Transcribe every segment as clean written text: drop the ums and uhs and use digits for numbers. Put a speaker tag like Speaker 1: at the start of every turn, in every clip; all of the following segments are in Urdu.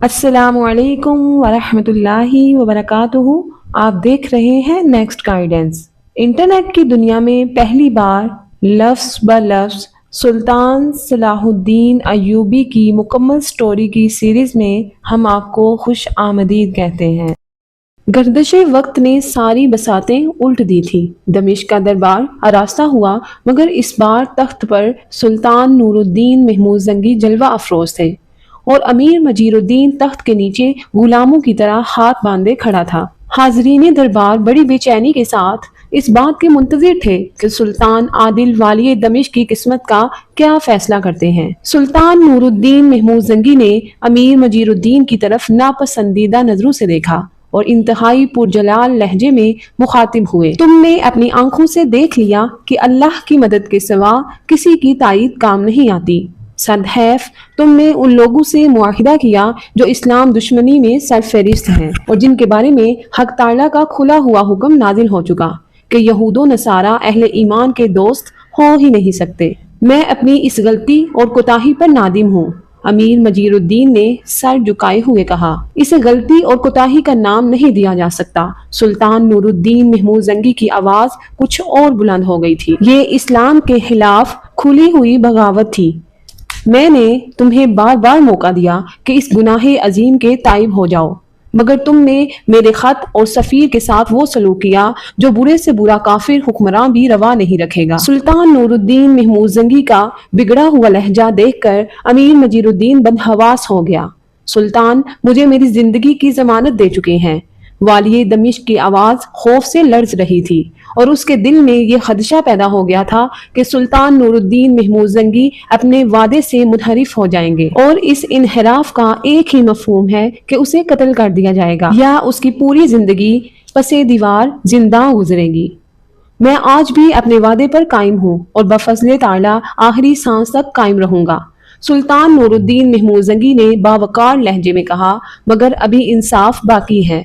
Speaker 1: السلام علیکم ورحمۃ اللہ وبرکاتہ۔ آپ دیکھ رہے ہیں نیکسٹ گائیڈنس۔ انٹرنیٹ کی دنیا میں پہلی بار لفظ بہ لفظ سلطان صلاح الدین ایوبی کی مکمل سٹوری کی سیریز میں ہم آپ کو خوش آمدید کہتے ہیں۔ گردش وقت نے ساری بساطیں الٹ دی تھی۔ دمشق کا دربار آراستہ ہوا، مگر اس بار تخت پر سلطان نور الدین محمود زنگی جلوہ افروز تھے اور امیر مجید الدین تخت کے نیچے غلاموں کی طرح ہاتھ باندھے کھڑا تھا۔ حاضرین دربار بڑی بے چینی کے ساتھ اس بات کے منتظر تھے کہ سلطان عادل والی دمشق کی قسمت کا کیا فیصلہ کرتے ہیں۔ سلطان نور الدین محمود زنگی نے امیر مجید الدین کی طرف ناپسندیدہ نظروں سے دیکھا اور انتہائی پرجلال لہجے میں مخاطب ہوئے۔ تم نے اپنی آنکھوں سے دیکھ لیا کہ اللہ کی مدد کے سوا کسی کی تائید کام نہیں آتی۔ صدحیف تم نے ان لوگوں سے معاہدہ کیا جو اسلام دشمنی میں سرفہرست ہیں اور جن کے بارے میں حق تعالیٰ کا کھلا ہوا حکم نازل ہو چکا کہ یہود و نصارہ اہل ایمان کے دوست ہو ہی نہیں سکتے۔ میں اپنی اس غلطی اور کوتاہی پر نادم ہوں۔ امیر مجید الدین نے سر جھکائے ہوئے کہا، اسے غلطی اور کوتاہی کا نام نہیں دیا جا سکتا۔ سلطان نور الدین محمود زنگی کی آواز کچھ اور بلند ہو گئی تھی۔ یہ اسلام کے خلاف کھلی ہوئی بغاوت تھی۔ میں نے تمہیں بار بار موقع دیا کہ اس گناہ عظیم کے تائب ہو جاؤ، مگر تم نے میرے خط اور سفیر کے ساتھ وہ سلوک کیا جو برے سے برا کافر حکمراں بھی روا نہیں رکھے گا۔ سلطان نور الدین محمود زنگی کا بگڑا ہوا لہجہ دیکھ کر امیر مجید الدین بدحواس ہو گیا۔ سلطان مجھے میری زندگی کی ضمانت دے چکے ہیں۔ والی دمشق کی آواز خوف سے لرز رہی تھی اور اس کے دل میں یہ خدشہ پیدا ہو گیا تھا کہ سلطان نور الدین محمود زنگی اپنے وعدے سے منحرف ہو جائیں گے، اور اس انحراف کا ایک ہی مفہوم ہے کہ اسے قتل کر دیا جائے گا یا اس کی پوری زندگی پس دیوار زندہ گزرے گی۔ میں آج بھی اپنے وعدے پر قائم ہوں اور بفضل تعالیٰ آخری سانس تک قائم رہوں گا۔ سلطان نور الدین محمود زنگی نے باوقار لہجے میں کہا، مگر ابھی انصاف باقی ہے۔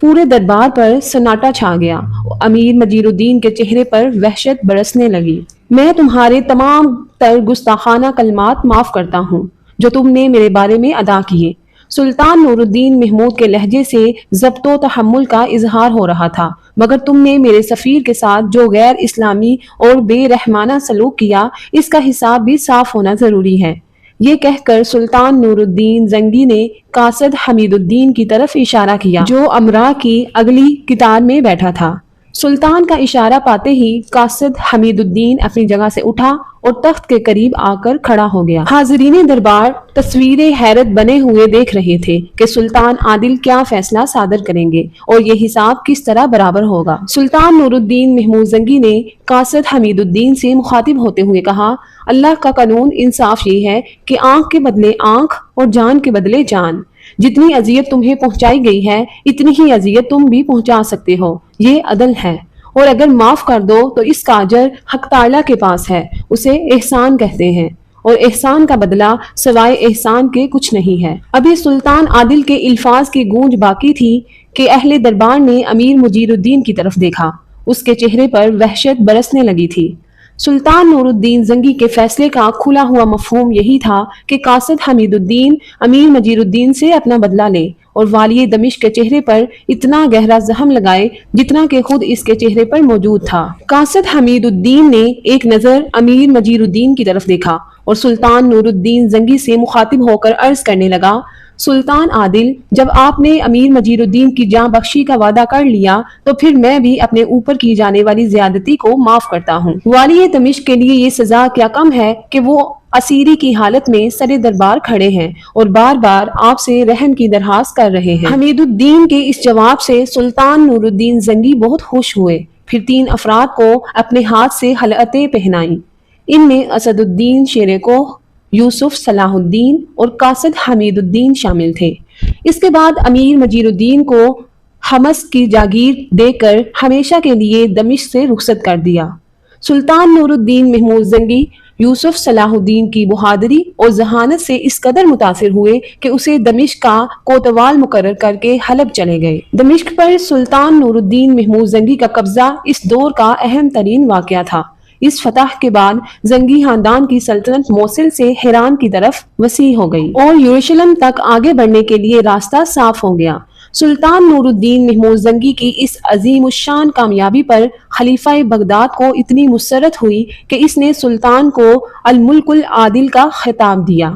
Speaker 1: پورے دربار پر سناٹا چھا گیا۔ امیر مجید الدین کے چہرے پر وحشت برسنے لگی۔ میں تمہارے تمام تر گستاخانہ کلمات معاف کرتا ہوں جو تم نے میرے بارے میں ادا کیے۔ سلطان نور الدین محمود کے لہجے سے ضبط و تحمل کا اظہار ہو رہا تھا، مگر تم نے میرے سفیر کے ساتھ جو غیر اسلامی اور بے رحمانہ سلوک کیا، اس کا حساب بھی صاف ہونا ضروری ہے۔ یہ کہہ کر سلطان نور الدین زنگی نے قاصد حمید الدین کی طرف اشارہ کیا جو امراء کی اگلی قطار میں بیٹھا تھا۔ سلطان کا اشارہ پاتے ہی قاصد حمید الدین اپنی جگہ سے اٹھا اور تخت کے قریب آ کر کھڑا ہو گیا۔ حاضرین دربار تصویر حیرت بنے ہوئے دیکھ رہے تھے کہ سلطان عادل کیا فیصلہ صادر کریں گے اور یہ حساب کس طرح برابر ہوگا۔ سلطان نور الدین محمود زنگی نے قاصد حمید الدین سے مخاطب ہوتے ہوئے کہا، اللہ کا قانون انصاف یہ ہے کہ آنکھ کے بدلے آنکھ اور جان کے بدلے جان۔ جتنی اذیت تمہیں پہنچائی گئی ہے اتنی ہی اذیت تم بھی پہنچا سکتے ہو، یہ عدل ہے، اور اگر معاف کر دو تو اس کا اجر حق تعالیٰ کے پاس ہے، اسے احسان کہتے ہیں، اور احسان کا بدلہ سوائے احسان کے کچھ نہیں ہے۔ ابھی سلطان عادل کے الفاظ کی گونج باقی تھی کہ اہل دربار نے امیر مجید الدین کی طرف دیکھا۔ اس کے چہرے پر وحشت برسنے لگی تھی۔ سلطان نور الدین زنگی کے فیصلے کا کھلا ہوا مفہوم یہی تھا کہ قاصد حمید الدین امیر مجید الدین سے اپنا بدلہ لے اور والی دمشق کے چہرے پر اتنا گہرا زخم لگائے جتنا کہ خود اس کے چہرے پر موجود تھا۔ قاصد حمید الدین نے ایک نظر امیر مجید الدین کی طرف دیکھا اور سلطان نور الدین زنگی سے مخاطب ہو کر عرض کرنے لگا، سلطان عادل، جب آپ نے امیر مجید الدین کی جاں بخشی کا وعدہ کر لیا تو پھر میں بھی اپنے اوپر کی جانے والی زیادتی کو معاف کرتا ہوں۔ والی دمشق کے لیے یہ سزا کیا کم ہے کہ وہ اسیری کی حالت میں سر دربار کھڑے ہیں اور بار بار آپ سے رحم کی درخواست کر رہے ہیں۔ حمید الدین کے اس جواب سے سلطان نور الدین زنگی بہت خوش ہوئے۔ پھر 3 افراد کو اپنے ہاتھ سے خلعتیں پہنائیں۔ ان میں اسد الدین شیر کوہ، یوسف صلاح الدین اور قاصد حمید الدین شامل تھے۔ اس کے بعد امیر مجید الدین کو حمص کی جاگیر دے کر ہمیشہ کے لیے دمشق سے رخصت کر دیا۔ سلطان نور الدین محمود زنگی یوسف صلاح الدین کی بہادری اور ذہانت سے اس قدر متاثر ہوئے کہ اسے دمشق کا کوتوال مقرر کر کے حلب چلے گئے۔ دمشق پر سلطان نور الدین محمود زنگی کا قبضہ اس دور کا اہم ترین واقعہ تھا۔ اس فتح کے بعد زنگی خاندان کی سلطنت موصل سے حیران کی طرف وسیع ہو گئی اور یروشلم تک آگے بڑھنے کے لیے راستہ صاف ہو گیا۔ سلطان نور الدین محمود زنگی کی اس عظیم الشان کامیابی پر خلیفہ بغداد کو اتنی مسرت ہوئی کہ اس نے سلطان کو الملک العادل کا خطاب دیا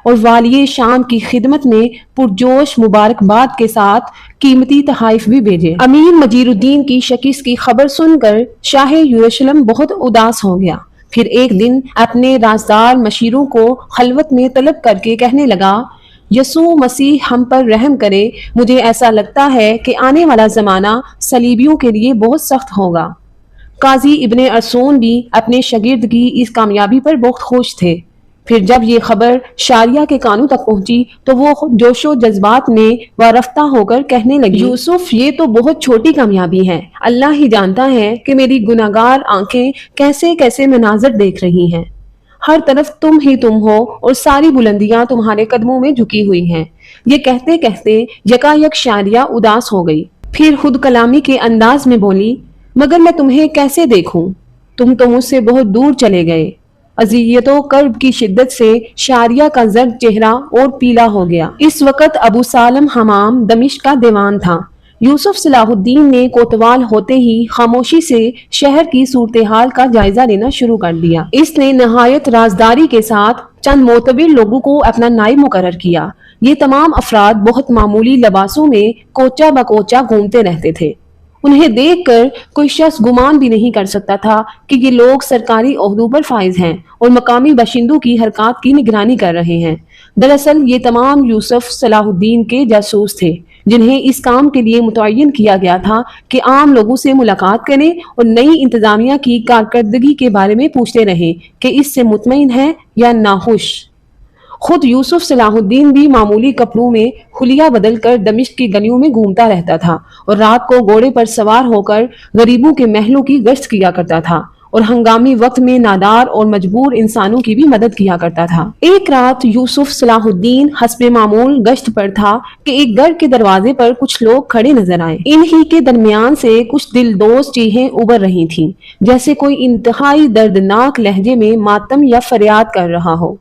Speaker 1: اور والی شام کی خدمت میں پرجوش مبارکباد کے ساتھ قیمتی تحائف بھی بھیجے۔ امیر مجید الدین کی شکست کی خبر سن کر شاہ یروشلم بہت اداس ہو گیا۔ پھر ایک دن اپنے رازدار مشیروں کو خلوت میں طلب کر کے کہنے لگا، یسوع مسیح ہم پر رحم کرے، مجھے ایسا لگتا ہے کہ آنے والا زمانہ صلیبیوں کے لیے بہت سخت ہوگا۔ قاضی ابن ارسون بھی اپنے شاگرد کی اس کامیابی پر بہت خوش تھے۔ پھر جب یہ خبر شاریہ کے کانوں تک پہنچی تو وہ جوش و جذبات میں وارفتہ ہو کر کہنے لگی، یوسف یہ تو بہت چھوٹی کامیابی ہے، اللہ ہی جانتا ہے کہ میری گناہگار آنکھیں کیسے کیسے مناظر دیکھ رہی ہیں، ہر طرف تم ہی تم ہو اور ساری بلندیاں تمہارے قدموں میں جھکی ہوئی ہیں۔ یہ کہتے کہتے یکا یک شاریہ اداس ہو گئی، پھر خود کلامی کے انداز میں بولی، مگر میں تمہیں کیسے دیکھوں، تم تو مجھ سے بہت دور چلے گئے۔ اذیت و کرب کی شدت سے شاریہ کا زرد چہرہ اور پیلا ہو گیا۔ اس وقت ابو سالم حمام دمشق کا دیوان تھا۔ یوسف صلاح الدین نے کوتوال ہوتے ہی خاموشی سے شہر کی صورتحال کا جائزہ لینا شروع کر دیا۔ اس نے نہایت رازداری کے ساتھ چند معتبر لوگوں کو اپنا نائب مقرر کیا۔ یہ تمام افراد بہت معمولی لباسوں میں کوچہ بکوچہ گھومتے رہتے تھے۔ انہیں دیکھ کر کوئی شخص گمان بھی نہیں کر سکتا تھا کہ یہ لوگ سرکاری عہدوں پر فائز ہیں اور مقامی باشندوں کی حرکات کی نگرانی کر رہے ہیں۔ دراصل یہ تمام یوسف صلاح الدین کے جاسوس تھے، جنہیں اس کام کے لیے متعین کیا گیا تھا کہ عام لوگوں سے ملاقات کریں اور نئی انتظامیہ کی کارکردگی کے بارے میں پوچھتے رہیں کہ اس سے مطمئن ہے یا ناخوش۔ خود یوسف صلاح الدین بھی معمولی کپڑوں میں حلیہ بدل کر دمشق کی گلیوں میں گھومتا رہتا تھا اور رات کو گھوڑے پر سوار ہو کر غریبوں کے محلوں کی گشت کیا کرتا تھا اور ہنگامی وقت میں نادار اور مجبور انسانوں کی بھی مدد کیا کرتا تھا۔ ایک رات یوسف صلاح الدین حسب معمول گشت پر تھا کہ ایک گھر کے دروازے پر کچھ لوگ کھڑے نظر آئے۔ انہی کے درمیان سے کچھ دلدوز چیخیں ابھر رہی تھیں، جیسے کوئی انتہائی دردناک لہجے میں ماتم یا فریاد کر رہا ہو۔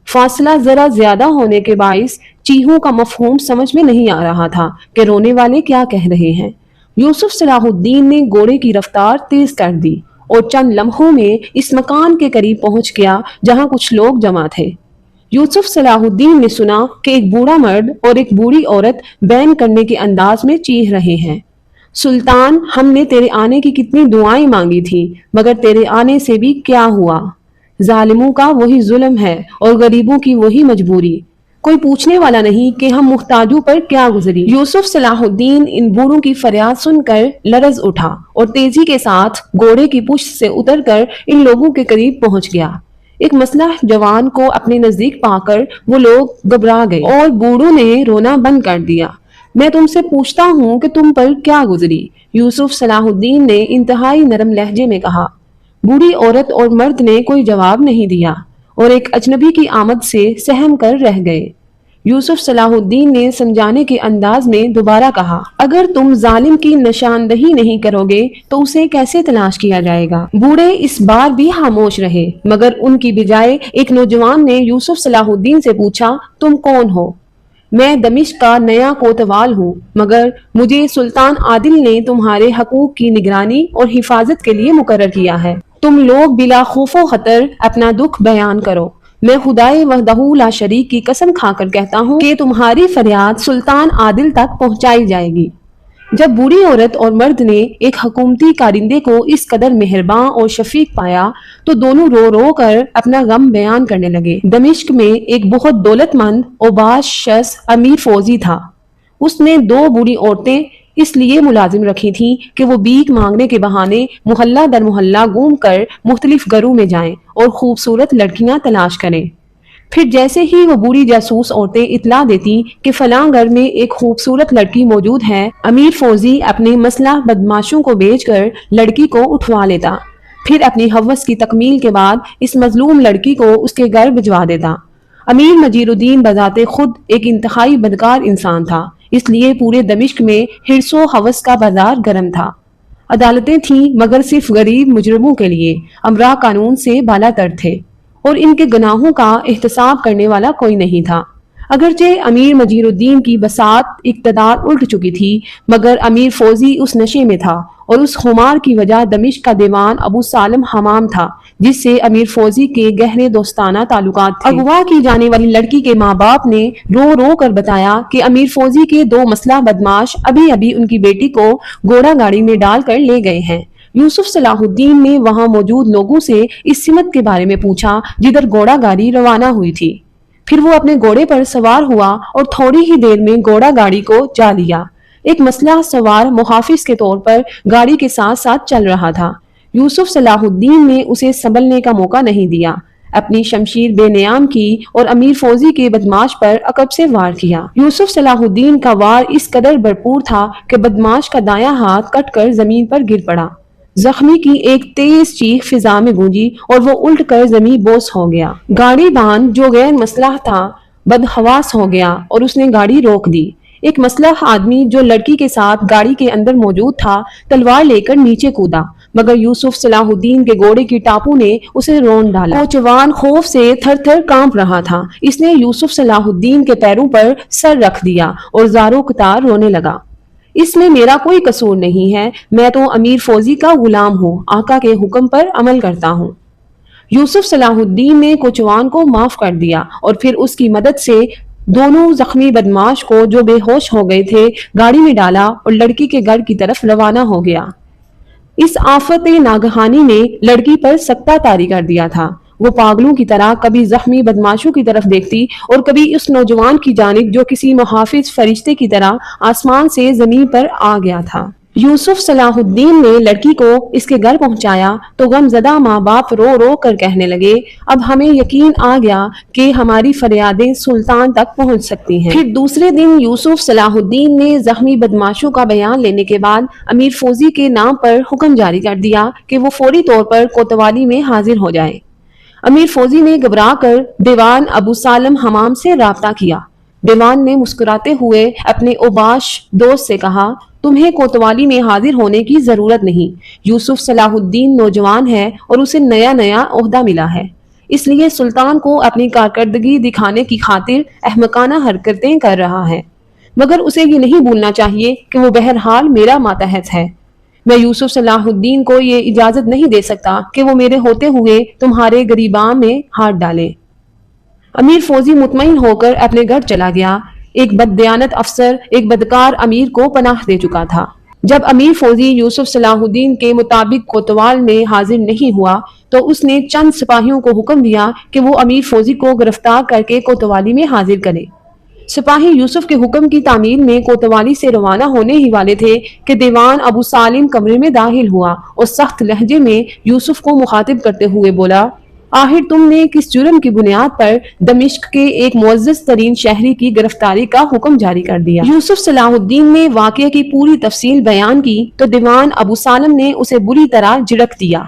Speaker 1: فاصلہ ذرا زیادہ ہونے کے باعث چیخوں کا مفہوم سمجھ میں نہیں آ رہا تھا کہ رونے والے کیا کہہ رہے ہیں۔ یوسف صلاح الدین نے گھوڑے کی رفتار تیز کر دی اور چند لمحوں میں اس مکان کے قریب پہنچ گیا جہاں کچھ لوگ جمع تھے۔ یوسف صلاح الدین نے سنا کہ ایک بوڑھا مرد اور ایک بوڑھی عورت بین کرنے کے انداز میں چیخ رہے ہیں، سلطان، ہم نے تیرے آنے کی کتنی دعائیں مانگی تھی، مگر تیرے آنے سے بھی کیا ہوا؟ ظالموں کا وہی ظلم ہے اور غریبوں کی وہی مجبوری، کوئی پوچھنے والا نہیں کہ ہم محتاجوں پر کیا گزری۔ یوسف صلاح الدین ان بوڑھوں کی فریاد سن کر لرز اٹھا اور تیزی کے ساتھ گھوڑے کی پشت سے اتر کر ان لوگوں کے قریب پہنچ گیا۔ ایک مسلح جوان کو اپنے نزدیک پا کر وہ لوگ گھبرا گئے اور بوڑھوں نے رونا بند کر دیا۔ میں تم سے پوچھتا ہوں کہ تم پر کیا گزری؟ یوسف صلاح الدین نے انتہائی نرم لہجے میں کہا۔ بوڑھی عورت اور مرد نے کوئی جواب نہیں دیا اور ایک اجنبی کی آمد سے سہم کر رہ گئے۔ یوسف صلاح الدین نے سمجھانے کے انداز میں دوبارہ کہا، اگر تم ظالم کی نشاندہی نہیں کرو گے تو اسے کیسے تلاش کیا جائے گا؟ بوڑھے اس بار بھی خاموش رہے، مگر ان کی بجائے ایک نوجوان نے یوسف صلاح الدین سے پوچھا، تم کون ہو؟ میں دمشق کا نیا کوتوال ہوں، مگر مجھے سلطان عادل نے تمہارے حقوق کی نگرانی اور حفاظت کے لیے مقرر کیا ہے۔ تم لوگ بلا خوف و خطر اپنا دکھ بیان کرو۔ میں خدائے وحدہ لا شریک کی قسم کھا کر کہتا ہوں کہ تمہاری فریاد سلطان عادل تک پہنچائی جائے گی۔ جب بوڑھی عورت اور مرد نے ایک حکومتی کارندے کو اس قدر مہرباں اور شفیق پایا تو دونوں رو رو کر اپنا غم بیان کرنے لگے۔ دمشق میں ایک بہت دولت مند اور باز شخص امیر فوزی تھا۔ اس نے 2 بوڑھی عورتیں اس لیے ملازم رکھی تھیں کہ وہ بھیک مانگنے کے بہانے محلہ در محلہ گھوم کر مختلف گھروں میں جائیں اور خوبصورت لڑکیاں تلاش کریں۔ پھر جیسے ہی وہ بوڑھی جاسوس عورتیں اطلاع دیتی کہ فلاں گھر میں ایک خوبصورت لڑکی موجود ہے، امیر فوزی اپنے مسلح بدماشوں کو بھیج کر لڑکی کو اٹھوا لیتا، پھر اپنی ہوس کی تکمیل کے بعد اس مظلوم لڑکی کو اس کے گھر بھجوا دیتا۔ امیر مجید الدین بذات خود ایک انتہائی بدکار انسان تھا، اس لیے پورے دمشق میں حرص و ہوس کا بازار گرم تھا۔ عدالتیں تھیں مگر صرف غریب مجرموں کے لیے، امراء قانون سے بالا تر تھے اور ان کے گناہوں کا احتساب کرنے والا کوئی نہیں تھا۔ اگرچہ امیر مجیر الدین کی بساط اقتدار الٹ چکی تھی مگر امیر فوزی اس نشے میں تھا اور اس خمار کی وجہ دمشق کا دیوان ابو سالم حمام تھا جس سے امیر فوزی کے گہرے دوستانہ تعلقات تھے۔ اغوا کی جانے والی لڑکی کے ماں باپ نے رو رو کر بتایا کہ امیر فوزی کے دو مسلح بدماش ابھی ابھی ان کی بیٹی کو گھوڑا گاڑی میں ڈال کر لے گئے ہیں۔ یوسف صلاح الدین نے وہاں موجود لوگوں سے اس سمت کے بارے میں پوچھا جدھر گھوڑا گاڑی روانہ ہوئی تھی۔ پھر وہ اپنے گھوڑے پر سوار ہوا اور تھوڑی ہی دیر میں گھوڑا گاڑی کو جا لیا۔ ایک مسلح سوار محافظ کے طور پر گاڑی کے ساتھ ساتھ چل رہا تھا۔ یوسف صلاح الدین نے اسے سنبھلنے کا موقع نہیں دیا، اپنی شمشیر بے نیام کی اور امیر فوزی کے بدماش پر عقب سے وار کیا۔ یوسف صلاح الدین کا وار اس قدر بھرپور تھا کہ بدماش کا دایاں ہاتھ کٹ کر زمین پر گر پڑا۔ زخمی کی ایک تیز چیخ فضا میں گونجی اور وہ الٹ کر زمین بوس ہو گیا۔ گاڑی بان جو غیر مسلح تھا بدحواس ہو گیا اور اس نے گاڑی روک دی۔ ایک مسلح آدمی جو لڑکی کے ساتھ گاڑی کے اندر موجود تھا تلوار لے کر نیچے کودا مگر یوسف صلاح الدین کے گھوڑے کی ٹاپو نے اسے رون ڈالا۔ کوچوان خوف سے تھر تھر کانپ رہا تھا۔ اس نے یوسف صلاح الدین کے پیروں پر سر رکھ دیا اور زاروں قطار رونے لگا۔ اس میں میرا کوئی قصور نہیں ہے، میں تو امیر فوزی کا غلام ہوں، آقا کے حکم پر عمل کرتا ہوں۔ یوسف صلاح الدین نے کوچوان کو معاف کر دیا اور پھر اس کی مدد سے دونوں زخمی بدماش کو جو بے ہوش ہو گئے تھے گاڑی میں ڈالا اور لڑکی کے گھر کی طرف روانہ ہو گیا۔ اس آفت ناگہانی نے لڑکی پر سکتہ طاری کر دیا تھا۔ وہ پاگلوں کی طرح کبھی زخمی بدماشوں کی طرف دیکھتی اور کبھی اس نوجوان کی جانب جو کسی محافظ فرشتے کی طرح آسمان سے زمین پر آ گیا تھا۔ یوسف صلاح الدین نے لڑکی کو اس کے گھر پہنچایا تو غم زدہ ماں باپ رو رو کر کہنے لگے، اب ہمیں یقین آ گیا کہ ہماری فریادیں سلطان تک پہنچ سکتی ہیں۔ پھر دوسرے دن یوسف صلاح الدین نے زخمی بدماشوں کا بیان لینے کے بعد امیر فوزی کے نام پر حکم جاری کر دیا کہ وہ فوری طور پر کوتوالی میں حاضر ہو جائے۔ امیر فوزی نے گھبرا کر دیوان ابو سالم حمام سے رابطہ کیا۔ دیوان نے مسکراتے ہوئے اپنے اوباش دوست سے کہا، تمہیں کوتوالی میں حاضر ہونے کی ضرورت نہیں، یوسف صلاح الدین نوجوان ہے اور اسے نیا نیا عہدہ ملا ہے، اس لیے سلطان کو اپنی کارکردگی دکھانے کی خاطر احمقانہ حرکتیں کر رہا ہے، مگر اسے یہ نہیں بھولنا چاہیے کہ وہ بہرحال میرا ماتحت ہے۔ میں یوسف صلاح الدین کو یہ اجازت نہیں دے سکتا کہ وہ میرے ہوتے ہوئے تمہارے گریباں میں ہاتھ ڈالے۔ امیر فوزی مطمئن ہو کر اپنے گھر چلا گیا۔ ایک بددیانت افسر ایک بدکار امیر کو پناہ دے چکا تھا۔ جب امیر فوزی یوسف صلاح الدین کے مطابق کوتوال میں حاضر نہیں ہوا تو اس نے چند سپاہیوں کو حکم دیا کہ وہ امیر فوزی کو گرفتار کر کے کوتوالی میں حاضر کرے۔ سپاہی یوسف کے حکم کی تعمیل میں کوتوالی سے روانہ ہونے ہی والے تھے کہ دیوان ابو سالم کمرے میں داخل ہوا اور سخت لہجے میں یوسف کو مخاطب کرتے ہوئے بولا، آخر تم نے کس جرم کی بنیاد پر دمشق کے ایک معزز ترین شہری کی گرفتاری کا حکم جاری کر دیا؟ یوسف صلاح الدین نے واقعے کی پوری تفصیل بیان کی تو دیوان ابو سالم نے اسے بری طرح جھڑک دیا،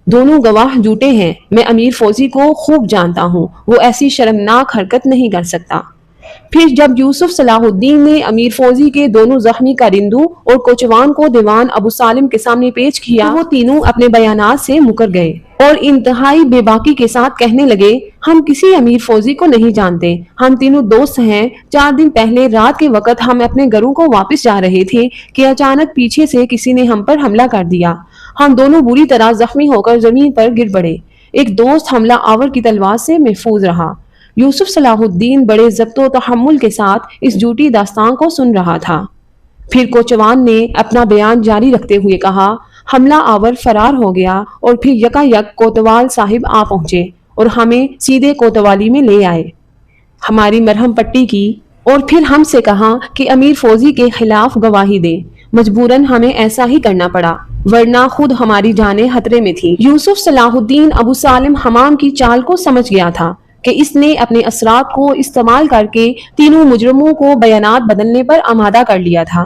Speaker 1: دونوں گواہ جھوٹے ہیں، میں امیر فوزی کو خوب جانتا ہوں، وہ ایسی شرمناک حرکت نہیں کر سکتا۔ پھر جب یوسف صلاح الدین نے امیر فوزی کے دونوں زخمی کارندوں اور کوچوان کو دیوان ابو سالم کے سامنے پیش کیا تو وہ تینوں اپنے بیانات سے مکر گئے اور انتہائی بے باکی کے ساتھ کہنے لگے، ہم کسی امیر فوزی کو نہیں جانتے، ہم تینوں دوست ہیں، 4 دن پہلے رات کے وقت ہم اپنے گھروں کو واپس جا رہے تھے کہ اچانک پیچھے سے کسی نے ہم پر حملہ کر دیا، ہم دونوں بری طرح زخمی ہو کر زمین پر گر پڑے، ایک دوست حملہ آور کی تلوار سے محفوظ رہا۔ یوسف صلاح الدین بڑے ضبط و تحمل کے ساتھ اس جھوٹی داستان کو سن رہا تھا۔ پھر کوچوان نے اپنا بیان جاری رکھتے ہوئے کہا، حملہ آور فرار ہو گیا اور پھر یکا یک کوتوال صاحب آ پہنچے اور ہمیں سیدھے کوتوالی میں لے آئے، ہماری مرہم پٹی کی اور پھر ہم سے کہا کہ امیر فوزی کے خلاف گواہی دیں، مجبوراً ہمیں ایسا ہی کرنا پڑا ورنہ خود ہماری جانیں خطرے میں تھی۔ یوسف صلاح الدین ابو سالم حمام کی چال کو سمجھ گیا تھا کہ اس نے اپنے اثرات کو استعمال کر کے تینوں مجرموں کو بیانات بدلنے پر آمادہ کر لیا تھا۔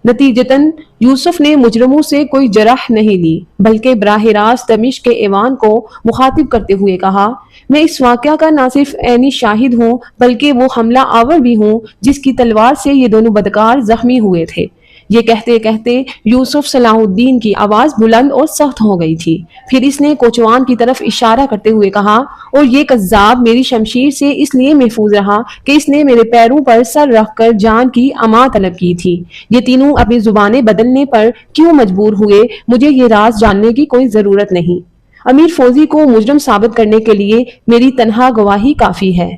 Speaker 1: نتیجتاً یوسف نے مجرموں سے کوئی جرح نہیں لی بلکہ براہ راست دمشق کے ایوان کو مخاطب کرتے ہوئے کہا، میں اس واقعہ کا نہ صرف عینی شاہد ہوں بلکہ وہ حملہ آور بھی ہوں جس کی تلوار سے یہ دونوں بدکار زخمی ہوئے تھے۔ یہ کہتے کہتے یوسف صلاح الدین کی آواز بلند اور سخت ہو گئی تھی۔ پھر اس نے کوچوان کی طرف اشارہ کرتے ہوئے کہا، اور یہ کذاب میری شمشیر سے اس لیے محفوظ رہا کہ اس نے میرے پیروں پر سر رکھ کر جان کی امان طلب کی تھی۔ یہ تینوں اپنی زبانیں بدلنے پر کیوں مجبور ہوئے، مجھے یہ راز جاننے کی کوئی ضرورت نہیں۔ امیر فوزی کو مجرم ثابت کرنے کے لیے میری تنہا گواہی کافی ہے۔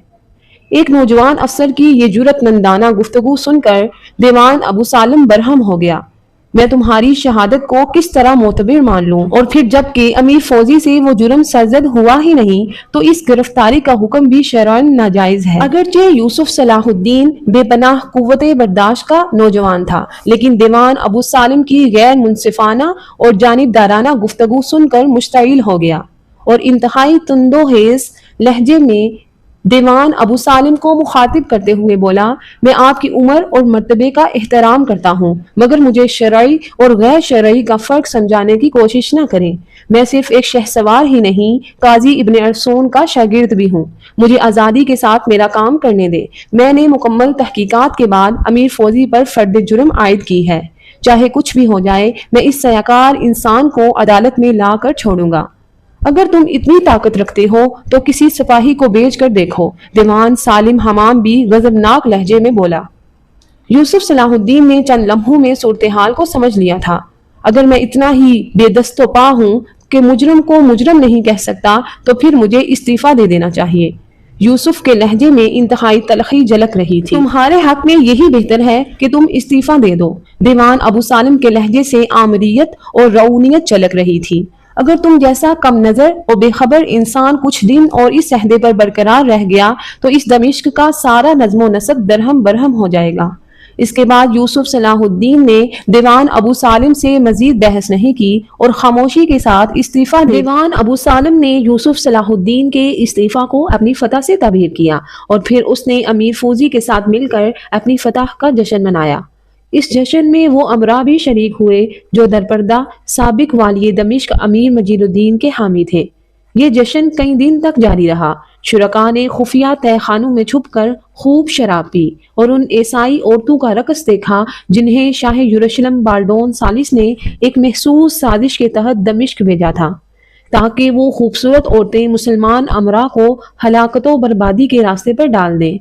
Speaker 1: ایک نوجوان افسر کی یہ جرأت مندانہ گفتگو سن کر دیوان ابو سالم برہم ہو گیا۔ میں تمہاری شہادت کو کس طرح معتبر مان لوں، اور پھر جب کہ امیر فوزی سے وہ جرم سرزد ہوا ہی نہیں تو اس گرفتاری کا حکم بھی شرعاً ناجائز ہے۔ اگرچہ یوسف صلاح الدین بے پناہ قوت برداشت کا نوجوان تھا، لیکن دیوان ابو سالم کی غیر منصفانہ اور جانبدارانہ گفتگو سن کر مشتعل ہو گیا، اور انتہائی تندوہیز لہجے میں دیوان ابو سالم کو مخاطب کرتے ہوئے بولا، میں آپ کی عمر اور مرتبے کا احترام کرتا ہوں، مگر مجھے شرعی اور غیر شرعی کا فرق سمجھانے کی کوشش نہ کریں۔ میں صرف ایک شہسوار ہی نہیں، قاضی ابن ارسون کا شاگرد بھی ہوں۔ مجھے آزادی کے ساتھ میرا کام کرنے دیں۔ میں نے مکمل تحقیقات کے بعد امیر فوزی پر فرد جرم عائد کی ہے۔ چاہے کچھ بھی ہو جائے، میں اس سیاکار انسان کو عدالت میں لا کر چھوڑوں گا۔ اگر تم اتنی طاقت رکھتے ہو تو کسی سپاہی کو بھیج کر دیکھو۔ دیوان سالم حمام بھی غضبناک لہجے میں بولا۔ یوسف صلاح الدین نے چند لمحوں میں صورتحال کو سمجھ لیا تھا۔ اگر میں اتنا ہی بے دست و پا ہوں کہ مجرم کو مجرم نہیں کہہ سکتا تو پھر مجھے استعفیٰ دے دینا چاہیے۔ یوسف کے لہجے میں انتہائی تلخی جھلک رہی تھی۔ تمہارے حق میں یہی بہتر ہے کہ تم استعفیٰ دے دو۔ دیوان ابو سالم کے لہجے سے آمریت اور رعونیت چلک رہی تھی۔ اگر تم جیسا کم نظر اور بے خبر انسان کچھ دن اور اس عہدے پر برقرار رہ گیا تو اس دمشق کا سارا نظم و نسق درہم برہم ہو جائے گا۔ اس کے بعد یوسف صلاح الدین نے دیوان ابو سالم سے مزید بحث نہیں کی اور خاموشی کے ساتھ استعفیٰ دے۔ دیوان ابو سالم نے یوسف صلاح الدین کے استعفیٰ کو اپنی فتح سے تعبیر کیا، اور پھر اس نے امیر فوزی کے ساتھ مل کر اپنی فتح کا جشن منایا۔ اس جشن میں وہ امراء بھی شریک ہوئے جو درپردہ سابق والی دمشق امیر مجید الدین کے حامی تھے۔ یہ جشن کئی دن تک جاری رہا۔ شرکاء نے خفیہ تہہ خانوں میں چھپ کر خوب شراب پی اور ان عیسائی عورتوں کا رقص دیکھا جنہیں شاہ یروشلم بالڈون ثالث نے ایک محسوس سازش کے تحت دمشق بھیجا تھا تاکہ وہ خوبصورت عورتیں مسلمان امراء کو ہلاکت و بربادی کے راستے پر ڈال دیں۔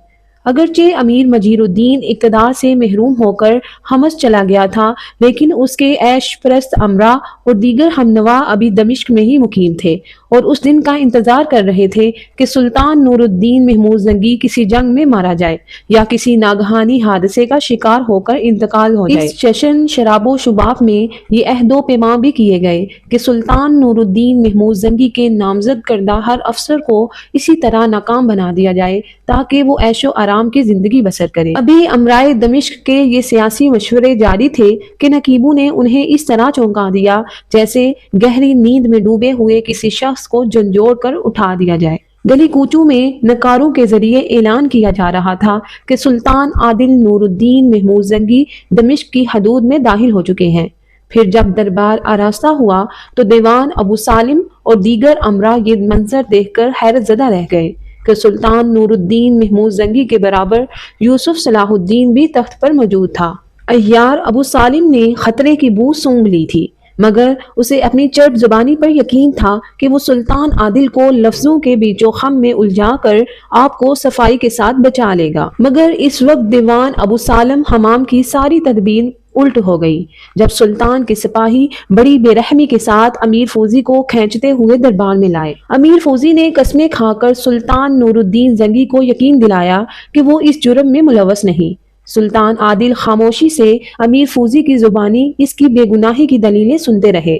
Speaker 1: اگرچہ امیر مجید الدین اقتدار سے محروم ہو کر حمص چلا گیا تھا، لیکن اس کے عیش پرست امراء اور دیگر ہم نوا ابھی دمشق میں ہی مقیم تھے اور اس دن کا انتظار کر رہے تھے کہ سلطان نور الدین محمود زنگی کسی جنگ میں مارا جائے یا کسی ناگہانی حادثے کا شکار ہو کر انتقال ہو جائے۔ اس جشن شراب و شباب میں یہ عہد و پیمان بھی کیے گئے کہ سلطان نور الدین محمود زنگی کے نامزد کردہ ہر افسر کو اسی طرح ناکام بنا دیا جائے تاکہ وہ عیش و آرام کی زندگی بسر کرے۔ ابھی امرائے دمشق کے یہ سیاسی مشورے جاری تھے کہ نقیبوں نے انہیں اس طرح چونکا دیا جیسے گہری نیند میں ڈوبے ہوئے کسی شخص کو جھنجھوڑ کر اٹھا دیا جائے۔ گلی کوچوں میں نکاروں کے ذریعے اعلان کیا جا رہا تھا کہ سلطان عادل نور الدین محمود زنگی دمشق کی حدود میں داخل ہو چکے ہیں۔ پھر جب دربار آراستہ ہوا تو دیوان ابو سالم اور دیگر امراء یہ منظر دیکھ کر حیرت زدہ رہ گئے کہ سلطان نور الدین محمود زنگی کے برابر یوسف صلاح الدین بھی تخت پر موجود تھا۔ عیار ابو سالم نے خطرے کی بو سونگھ لی تھی، مگر اسے اپنی چرب زبانی پر یقین تھا کہ وہ سلطان عادل کو لفظوں کے بیچ و خم میں الجھا کر آپ کو صفائی کے ساتھ بچا لے گا۔ مگر اس وقت دیوان ابو سالم حمام کی ساری تدبیر الٹ ہو گئی جب سلطان کے سپاہی بڑی بے رحمی کے ساتھ امیر فوزی کو کھینچتے ہوئے دربار میں لائے۔ امیر فوزی نے قسمیں کھا کر سلطان نور الدین زنگی کو یقین دلایا کہ وہ اس جرم میں ملوث نہیں۔ سلطان عادل خاموشی سے امیر فوزی کی زبانی اس کی بے گناہی کی دلیلیں سنتے رہے۔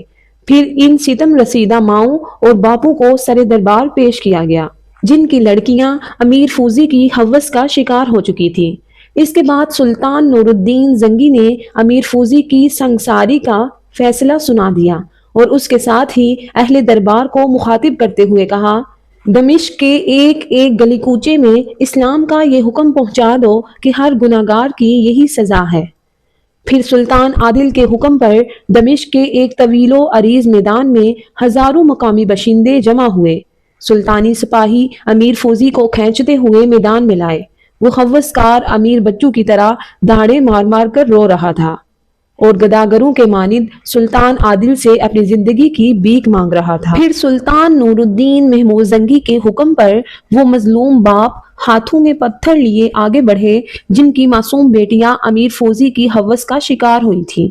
Speaker 1: پھر ان ستم رسیدہ ماؤں اور باپوں کو سر دربار پیش کیا گیا جن کی لڑکیاں امیر فوزی کی ہوس کا شکار ہو چکی تھیں۔ اس کے بعد سلطان نور الدین زنگی نے امیر فوزی کی سنگساری کا فیصلہ سنا دیا اور اس کے ساتھ ہی اہل دربار کو مخاطب کرتے ہوئے کہا، دمشق کے ایک ایک گلی کوچے میں اسلام کا یہ حکم پہنچا دو کہ ہر گناہگار کی یہی سزا ہے۔ پھر سلطان عادل کے حکم پر دمشق کے ایک طویل و عریض میدان میں ہزاروں مقامی باشندے جمع ہوئے۔ سلطانی سپاہی امیر فوزی کو کھینچتے ہوئے میدان میں لائے۔ وہ ہوسکار امیر بچوں کی طرح دھاڑے مار مار کر رو رہا تھا۔ اور گداگروں کے مانند سلطان عادل سے اپنی زندگی کی بھیک مانگ رہا تھا۔ پھر سلطان نور الدین محمود زنگی کے حکم پر وہ مظلوم باپ ہاتھوں میں پتھر لیے آگے بڑھے جن کی معصوم بیٹیاں امیر فوزی کی ہوس کا شکار ہوئی تھی۔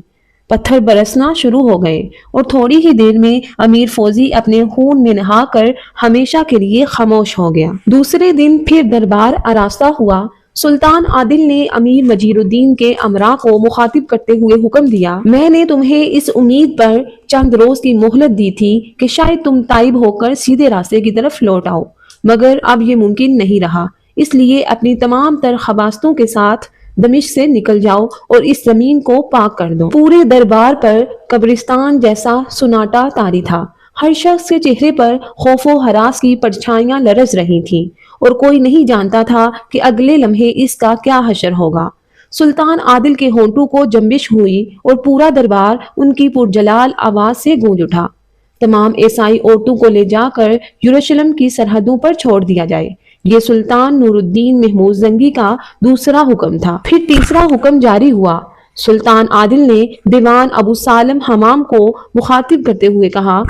Speaker 1: پتھر برسنا شروع ہو گئے اور تھوڑی ہی دیر میں امیر فوزی اپنے خون میں نہا کر ہمیشہ کے لیے خاموش ہو گیا۔ دوسرے دن پھر دربار آراستہ ہوا۔ سلطان عادل نے امیر وزیر الدین کے امراء کو مخاطب کرتے ہوئے حکم دیا، میں نے تمہیں اس امید پر چند روز کی مہلت دی تھی کہ شاید تم تائب ہو کر سیدھے راستے کی طرف لوٹ آؤ، مگر اب یہ ممکن نہیں رہا، اس لیے اپنی تمام تر خباستوں کے ساتھ دمشق سے نکل جاؤ اور اس زمین کو پاک کر دو۔ پورے دربار پر قبرستان جیسا سناٹا طاری تھا۔ ہر شخص کے چہرے پر خوف و ہراس کی پرچھائیاں لرز رہی تھیں اور کوئی نہیں جانتا تھا کہ اگلے لمحے اس کا کیا حشر ہوگا۔ سلطان عادل کے ہونٹوں کو جنبش ہوئی اور پورا دربار ان کی پرجلال آواز سے گونج اٹھا، تمام عیسائی عورتوں کو لے جا کر یروشلم کی سرحدوں پر چھوڑ دیا جائے۔ یہ سلطان نور الدین محمود زنگی کا دوسرا حکم تھا۔ پھر تیسرا حکم جاری ہوا۔ سلطان عادل نے دیوان ابو سالم حمام کو مخاطب کرتے ہوئے کہا،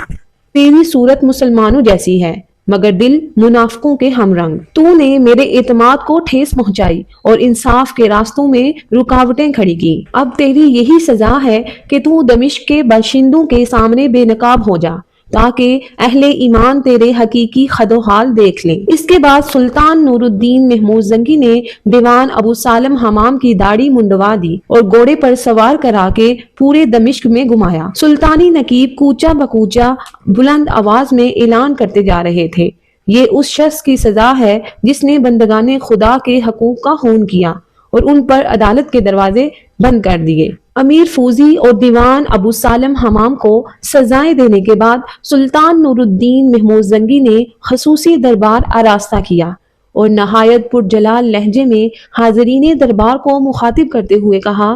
Speaker 1: تیری صورت مسلمانوں جیسی ہے مگر دل منافقوں کے ہم رنگ۔ تو نے میرے اعتماد کو ٹھیس پہنچائی اور انصاف کے راستوں میں رکاوٹیں کھڑی کی۔ اب تیری یہی سزا ہے کہ تو دمشق کے باشندوں کے سامنے بے نقاب ہو جا تاکہ اہل ایمان تیرے حقیقی خد و حال دیکھ لیں۔ اس کے بعد سلطان نور الدین محمود زنگی نے دیوان ابو سالم حمام کی داڑھی منڈوا دی اور گھوڑے پر سوار کرا کے پورے دمشق میں گھمایا۔ سلطانی نقیب کوچہ بکوچہ بلند آواز میں اعلان کرتے جا رہے تھے، یہ اس شخص کی سزا ہے جس نے بندگان خدا کے حقوق کا خون کیا اور ان پر عدالت کے دروازے بند کر دیے۔ امیر فوزی اور دیوان ابو سالم حمام کو سزائیں دینے کے بعد سلطان نور الدین محمود زنگی نے خصوصی دربار آراستہ کیا اور نہایت پرجلال لہجے میں حاضرین دربار کو مخاطب کرتے ہوئے کہا،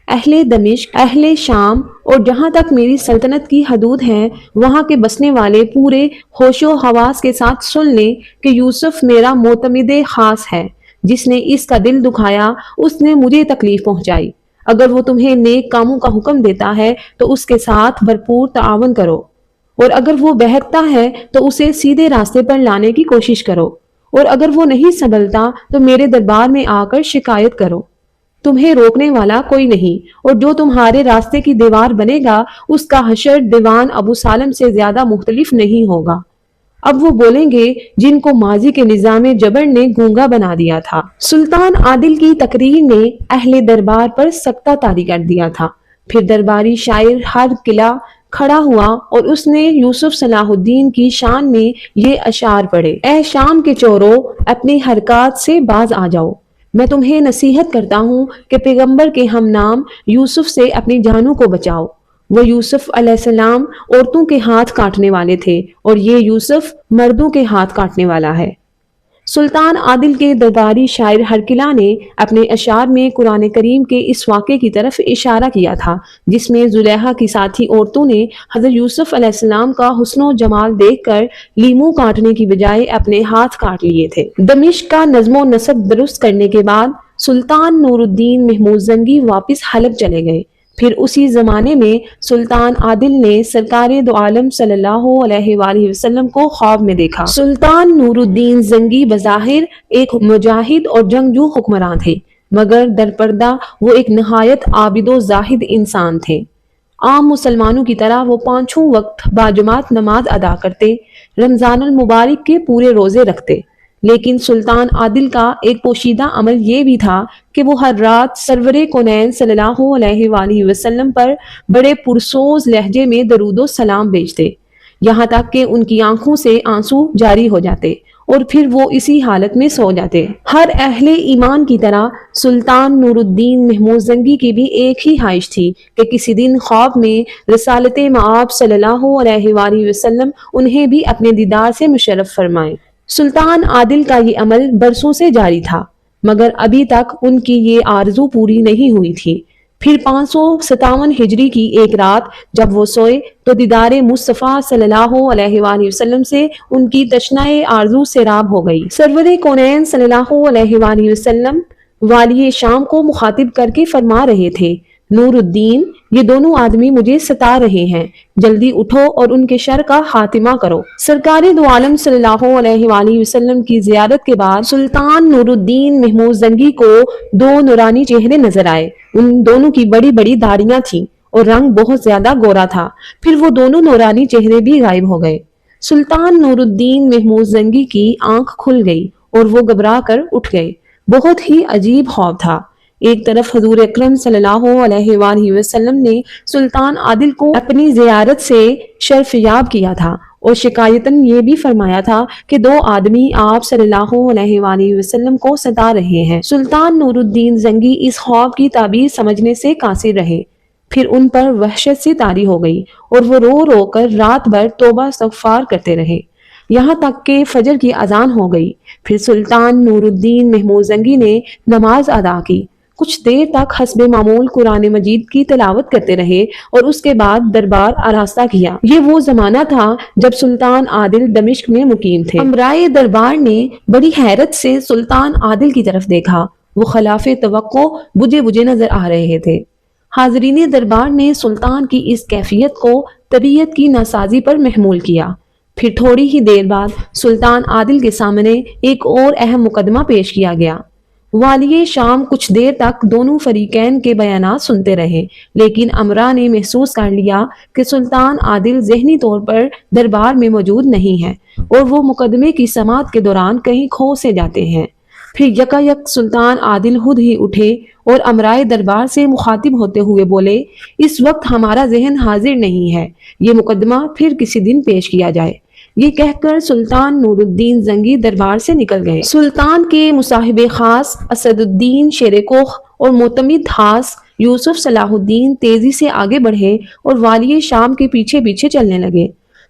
Speaker 1: اہل دمشق، اہل شام اور جہاں تک میری سلطنت کی حدود ہیں وہاں کے بسنے والے پورے ہوش و حواس کے ساتھ سن لیں کہ یوسف میرا معتمد خاص ہے، جس نے اس کا دل دکھایا اس نے مجھے تکلیف پہنچائی۔ اگر وہ تمہیں نیک کاموں کا حکم دیتا ہے تو اس کے ساتھ بھرپور تعاون کرو اور اگر وہ بہکتا ہے تو اسے سیدھے راستے پر لانے کی کوشش کرو اور اگر وہ نہیں سنبھلتا تو میرے دربار میں آ کر شکایت کرو۔ تمہیں روکنے والا کوئی نہیں اور جو تمہارے راستے کی دیوار بنے گا اس کا حشر دیوان ابو سالم سے زیادہ مختلف نہیں ہوگا۔ اب وہ بولیں گے جن کو ماضی کے نظام جبر نے گونگا بنا دیا تھا۔ سلطان عادل کی تقریر نے اہل دربار پر سکتہ طاری کر دیا تھا۔ پھر درباری شاعر ہر قلعہ کھڑا ہوا اور اس نے یوسف صلاح الدین کی شان میں یہ اشعار پڑھے، اے شام کے چورو اپنی حرکات سے باز آ جاؤ، میں تمہیں نصیحت کرتا ہوں کہ پیغمبر کے ہم نام یوسف سے اپنی جانوں کو بچاؤ۔ وہ یوسف علیہ السلام عورتوں کے ہاتھ کاٹنے والے تھے اور یہ یوسف مردوں کے ہاتھ کاٹنے والا ہے۔ سلطان عادل کے درباری شاعر ہرقلہ نے اپنے اشعار میں قرآن کریم کے اس واقعے کی طرف اشارہ کیا تھا جس میں زلیخا کی ساتھی عورتوں نے حضرت یوسف علیہ السلام کا حسن و جمال دیکھ کر لیموں کاٹنے کی بجائے اپنے ہاتھ کاٹ لیے تھے۔ دمشق کا نظم و نسق درست کرنے کے بعد سلطان نور الدین محمود زنگی واپس حلب چلے گئے۔ پھر اسی زمانے میں سلطان عادل نے سرکار دو عالم صلی اللہ علیہ وآلہ وسلم کو خواب میں دیکھا۔ سلطان نور الدین زنگی بظاہر ایک مجاہد اور جنگجو حکمران تھے مگر در پردہ وہ ایک نہایت عابد و زاہد انسان تھے۔ عام مسلمانوں کی طرح وہ پانچوں وقت باجماعت نماز ادا کرتے، رمضان المبارک کے پورے روزے رکھتے، لیکن سلطان عادل کا ایک پوشیدہ عمل یہ بھی تھا کہ وہ ہر رات سرور کونین صلی اللہ علیہ وآلہ وسلم پر بڑے پرسوز لہجے میں درود و سلام بھیجتے، یہاں تک کہ ان کی آنکھوں سے آنسو جاری ہو جاتے اور پھر وہ اسی حالت میں سو جاتے۔ ہر اہل ایمان کی طرح سلطان نور الدین محمود زنگی کی بھی ایک ہی خواہش تھی کہ کسی دن خواب میں رسالت مآب صلی اللہ علیہ وآلہ وسلم انہیں بھی اپنے دیدار سے مشرف فرمائیں۔ سلطان عادل کا یہ عمل برسوں سے جاری تھا مگر ابھی تک ان کی یہ آرزو پوری نہیں ہوئی تھی۔ پھر 557 ہجری کی ایک رات جب وہ سوئے تو دیدار مصطفیٰ صلی اللہ علیہ وآلہ وسلم سے ان کی تشنہ آرزو سیراب ہو گئی۔ سرور کونین صلی اللہ علیہ وآلہ وسلم والی شام کو مخاطب کر کے فرما رہے تھے، نور الدین، یہ دونوں آدمی مجھے ستا رہے ہیں، جلدی اٹھو اور ان کے شر کا خاتمہ کرو۔ سرکار دو عالم صلی اللہ علیہ وآلہ وسلم کی زیارت کے بعد سلطان نور الدین محمود زنگی کو دو نورانی چہرے نظر آئے۔ ان دونوں کی بڑی بڑی داڑیاں تھیں اور رنگ بہت زیادہ گورا تھا۔ پھر وہ دونوں نورانی چہرے بھی غائب ہو گئے۔ سلطان نور الدین محمود زنگی کی آنکھ کھل گئی اور وہ گھبرا کر اٹھ گئے۔ بہت ہی عجیب خواب تھا۔ ایک طرف حضور اکرم صلی اللہ علیہ وآلہ وسلم نے سلطان عادل کو اپنی زیارت سے شرف یاب کیا تھا اور شکایتاً یہ بھی فرمایا تھا کہ دو آدمی آپ صلی اللہ علیہ وآلہ وسلم کو ستا رہے ہیں۔ سلطان نور الدین زنگی اس خواب کی تعبیر سمجھنے سے قاصر رہے۔ پھر ان پر وحشت سے طاری ہو گئی اور وہ رو رو کر رات بھر توبہ استغفار کرتے رہے، یہاں تک کہ فجر کی اذان ہو گئی۔ پھر سلطان نور الدین محمود زنگی نے نماز ادا کی، کچھ دیر تک حسب معمول قرآن مجید کی تلاوت کرتے رہے اور اس کے بعد دربار آراستہ کیا۔ یہ وہ زمانہ تھا جب سلطان عادل دمشق میں مقیم تھے۔ امرائے دربار نے بڑی حیرت سے سلطان عادل کی طرف دیکھا، وہ خلاف توقع بجھے بجھے نظر آ رہے تھے۔ حاضرین دربار نے سلطان کی اس کیفیت کو طبیعت کی ناسازی پر محمول کیا۔ پھر تھوڑی ہی دیر بعد سلطان عادل کے سامنے ایک اور اہم مقدمہ پیش کیا گیا۔ والی شام کچھ دیر تک دونوں فریقین کے بیانات سنتے رہے، لیکن امرا نے محسوس کر لیا کہ سلطان عادل ذہنی طور پر دربار میں موجود نہیں ہے اور وہ مقدمے کی سماعت کے دوران کہیں کھو سے جاتے ہیں۔ پھر یکا یک سلطان عادل خود ہی اٹھے اور امرائے دربار سے مخاطب ہوتے ہوئے بولے، اس وقت ہمارا ذہن حاضر نہیں ہے، یہ مقدمہ پھر کسی دن پیش کیا جائے۔ یہ کہہ کر سلطان نور الدین زنگی دربار سے نکل گئے۔ سلطان کے مصاحب خاص اسد الدین شیر کوہ اور معتمد خاص یوسف صلاح الدین تیزی سے آگے بڑھے اور والی شام کے پیچھے پیچھے چلنے لگے۔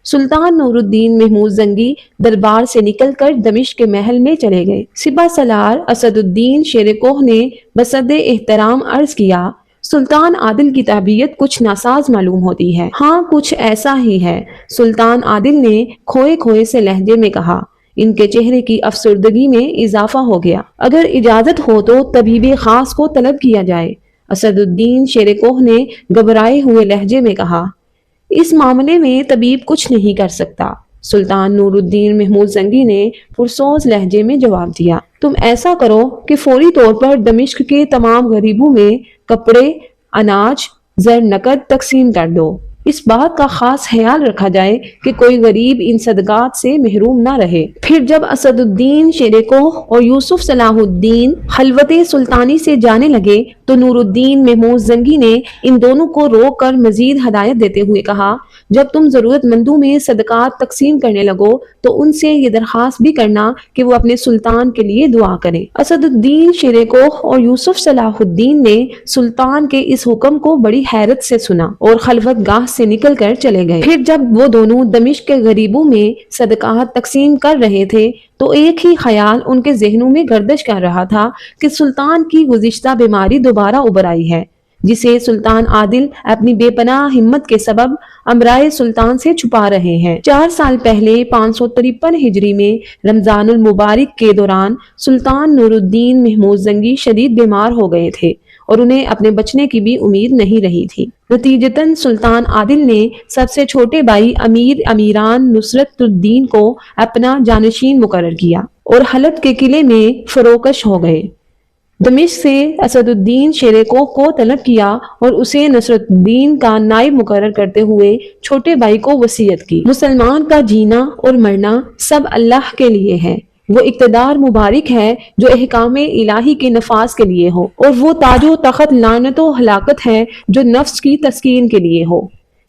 Speaker 1: سلطان نور الدین محمود زنگی دربار سے نکل کر دمشق کے محل میں چلے گئے۔ سپہ سالار اسد الدین شیر کوہ نے بصد احترام عرض کیا، سلطان عادل کی طبیعت کچھ ناساز معلوم ہوتی ہے۔ ہاں کچھ ایسا ہی ہے، سلطان عادل نے کھوئے کھوئے سے لہجے میں کہا۔ ان کے چہرے کی افسردگی میں اضافہ ہو گیا۔ اگر اجازت ہو تو طبیب خاص کو طلب کیا جائے، اسد الدین شیر کوہ نے گھبرائے ہوئے لہجے میں کہا۔ اس معاملے میں طبیب کچھ نہیں کر سکتا، سلطان نور الدین محمود زنگی نے پرسوز لہجے میں جواب دیا۔ تم ایسا کرو کہ فوری طور پر دمشق کے تمام غریبوں میں کپڑے، اناج، زر نقد تقسیم کر دو۔ اس بات کا خاص خیال رکھا جائے کہ کوئی غریب ان صدقات سے محروم نہ رہے۔ پھر جب اسد الدین شیر کوہ اور یوسف صلاح الدین خلوت سلطانی سے جانے لگے تو نور الدین محمود زنگی نے ان دونوں کو روک کر مزید ہدایت دیتے ہوئے کہا، جب تم ضرورت مندوں میں صدقات تقسیم کرنے لگو تو ان سے یہ درخواست بھی کرنا کہ وہ اپنے سلطان کے لیے دعا کریں۔ اسد الدین شیر کوہ اور یوسف صلاح الدین نے سلطان کے اس حکم کو بڑی حیرت سے سنا اور خلوت گاہ سے نکل کر چلے گئے۔ پھر جب وہ دونوں دمشق کے غریبوں میں صدقات تقسیم کر رہے تھے تو ایک ہی خیال ان کے ذہنوں میں گردش کر رہا تھا کہ سلطان کی گزشتہ بیماری دوبارہ ابھر آئی ہے، جسے سلطان عادل اپنی بے پناہ ہمت کے سبب امرائے سلطان سے چھپا رہے ہیں۔ 4 سال پہلے 553 ہجری میں رمضان المبارک کے دوران سلطان نور الدین محمود زنگی شدید بیمار ہو گئے تھے اور انہیں اپنے بچنے کی بھی امید نہیں رہی تھی۔ نتیجتاً سلطان عادل نے سب سے چھوٹے بھائی امیر امیران نصرت الدین کو اپنا جانشین مقرر کیا اور حلب کے قلعے میں فروکش ہو گئے۔ دمشق سے اسد الدین شیر کوہ کو طلب کیا اور اسے نصرت الدین کا نائب مقرر کرتے ہوئے چھوٹے بھائی کو وصیت کی، مسلمان کا جینا اور مرنا سب اللہ کے لیے ہے، وہ اقتدار مبارک ہے جو احکام الہی کے نفاذ کے لیے ہو، اور وہ تاج و تخت لعنت و ہلاکت ہے جو نفس کی تسکین کے لیے ہو۔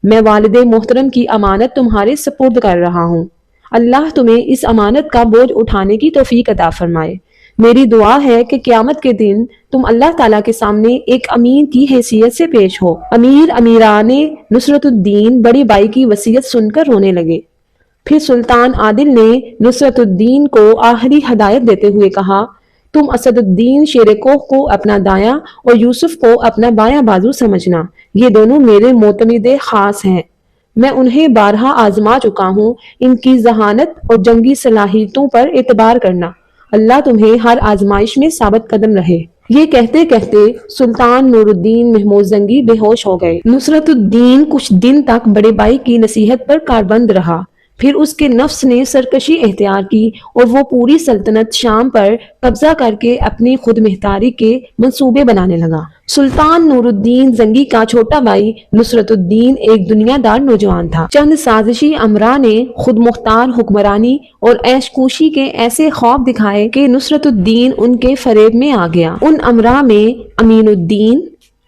Speaker 1: میں والد محترم کی امانت تمہارے سپرد کر رہا ہوں، اللہ تمہیں اس امانت کا بوجھ اٹھانے کی توفیق عطا فرمائے۔ میری دعا ہے کہ قیامت کے دن تم اللہ تعالیٰ کے سامنے ایک امین کی حیثیت سے پیش ہو۔ امیر امیران نصرت الدین بڑے بھائی کی وصیت سن کر رونے لگے۔ پھر سلطان عادل نے نصرت الدین کو آخری ہدایت دیتے ہوئے کہا، تم اسد الدین شیر کوہ کو اپنا دایاں اور یوسف کو اپنا بایاں بازو سمجھنا، یہ دونوں میرے معتمد خاص ہیں، میں انہیں بارہا آزما چکا ہوں، ان کی ذہانت اور جنگی صلاحیتوں پر اعتبار کرنا، اللہ تمہیں ہر آزمائش میں ثابت قدم رہے۔ یہ کہتے کہتے سلطان نور الدین محمود زنگی بے ہوش ہو گئے۔ نصرت الدین کچھ دن تک بڑے بھائی کی نصیحت پر کاربند رہا، پھر اس کے نفس نے سرکشی اختیار کی اور وہ پوری سلطنت شام پر قبضہ کر کے اپنی خود مختاری کے منصوبے بنانے لگا۔ سلطان نور الدین زنگی کا چھوٹا بھائی نصرت الدین ایک دنیا دار نوجوان تھا۔ چند سازشی امراء نے خود مختار حکمرانی اور عیش کوشی کے ایسے خواب دکھائے کہ نصرت الدین ان کے فریب میں آ گیا۔ ان امراء میں امین الدین،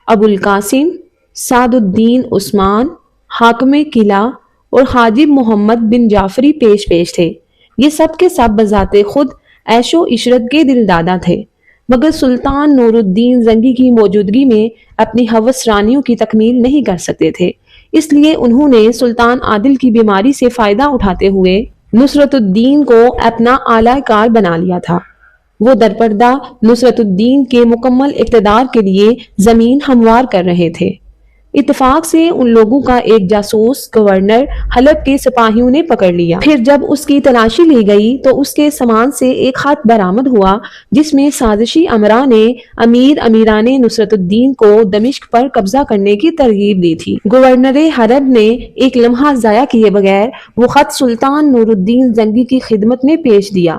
Speaker 1: ابو القاسم، سعد الدین عثمان، حاکم قلعہ اور حاجب محمد بن جعفری پیش تھے۔ یہ سب کے سب بذات خود عیش و عشرت کے دل دادا تھے، مگر سلطان نور الدین زنگی کی موجودگی میں اپنی ہوس رانیوں کی تکمیل نہیں کر سکتے تھے، اس لیے انہوں نے سلطان عادل کی بیماری سے فائدہ اٹھاتے ہوئے نصرت الدین کو اپنا اعلی کار بنا لیا تھا۔ وہ درپردہ نصرت الدین کے مکمل اقتدار کے لیے زمین ہموار کر رہے تھے۔ اتفاق سے ان لوگوں کا ایک جاسوس گورنر حلب کے سپاہیوں نے پکڑ لیا۔ پھر جب اس کی تلاشی لی گئی تو اس کے سامان سے ایک خط برآمد ہوا جس میں سازشی امراء نے امیران نصرت الدین کو دمشق پر قبضہ کرنے کی ترغیب دی تھی۔ گورنر حلب نے ایک لمحہ ضائع کیے بغیر وہ خط سلطان نور الدین زنگی کی خدمت میں پیش دیا۔